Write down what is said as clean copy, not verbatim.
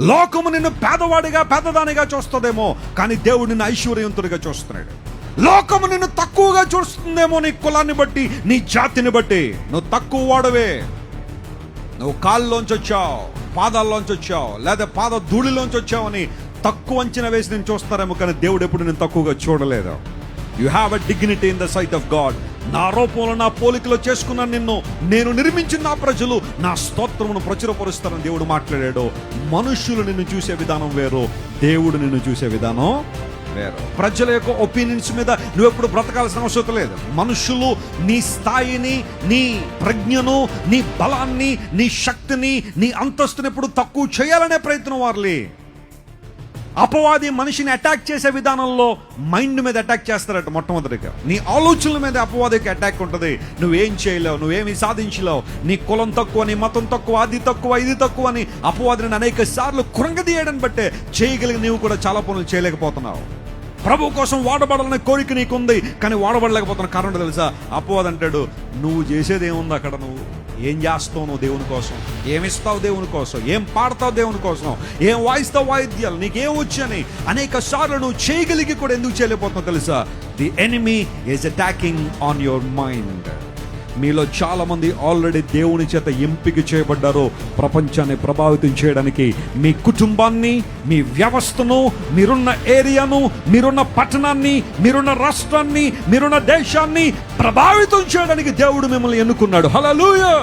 లోకము నిన్ను పేదవాడిగా పేదదానిగా చూస్తుందేమో, కానీ దేవుడు నిన్ను ఐశ్వర్యవంతుడిగా చూస్తున్నాడు. లోకము నిన్ను తక్కువగా చూస్తుందేమో, నీ కులాన్ని బట్టి, నీ జాతిని బట్టి. నువ్వు తక్కువ వాడవే, నువ్వు కాళ్ళలోంచి వచ్చావు, పాదాల్లోంచి వచ్చావు, లేదా పాద ధూళిలోంచి వచ్చావని తక్కువ అంచనా వేసి నేను చూస్తారేమో, కానీ దేవుడు ఎప్పుడు నేను తక్కువగా చూడలేదు. You have a dignity in the sight of God. నా రూపంలో నా పోలికలో చేసుకున్నాను నిన్ను, నేను నిర్మించిన నా ప్రజలు నా స్తోత్రమును ప్రచురపరుస్తారని దేవుడు మాట్లాడాడు. మనుష్యులు నిన్ను చూసే విధానం వేరు, దేవుడు నిన్ను చూసే విధానం వేరు. ప్రజల యొక్క ఒపీనియన్స్ మీద నువ్వెప్పుడు బ్రతకాల్సిన అవసరం లేదు. మనుషులు నీ స్థాయిని, నీ ప్రజ్ఞను, నీ బలాన్ని, నీ శక్తిని, నీ అంతస్తుని ఎప్పుడు తక్కువ చేయాలనే ప్రయత్నం వారిని. అపవాది మనిషిని అటాక్ చేసే విధానంలో మైండ్ మీద అటాక్ చేస్తారట. మొట్టమొదటిగా నీ ఆలోచనల మీద అపవాదికి అటాక్ ఉంటుంది. నువ్వేం చేయలేవు, నువ్వేమి సాధించలేవు, నీ కులం తక్కువ, నీ మతం తక్కువ, అది తక్కువ, ఇది తక్కువ అని అపవాదిని అనేక సార్లు కృంగదీయడం బట్టే చేయగలిగి నీవు కూడా చాలా పనులు చేయలేకపోతున్నావు. ప్రభు కోసం వాడబడాలనే కోరిక నీకుంది, కానీ వాడబడలేకపోతున్న కారణం తెలుసా? అపవాది అంటాడు, నువ్వు చేసేది ఏముంది అక్కడ, నువ్వు ఏం చేస్తావు, నువ్వు దేవుని కోసం ఏమిస్తావు, దేవుని కోసం ఏం పాడతావు, దేవుని కోసం ఏం వాయిస్తావు, వాయిద్యాలు నీకేం వచ్చని అనేక సార్లు నువ్వు చేయగలిగి కూడా ఎందుకు చేయలేకపోతున్నావు తెలుసా? The enemy is attacking on your mind. మీలో చాలా మంది ఆల్రెడీ దేవుని చేత ఎంపిక చేయబడ్డారు ప్రపంచాన్ని ప్రభావితం చేయడానికి. మీ కుటుంబాన్ని, మీ వ్యవస్థను, మీరున్న ఏరియాను, మీరున్న పట్టణాన్ని, మీరున్న రాష్ట్రాన్ని, మీరున్న దేశాన్ని ప్రభావితం చేయడానికి దేవుడు మిమ్మల్ని ఎన్నుకున్నాడు. హల్లెలూయా.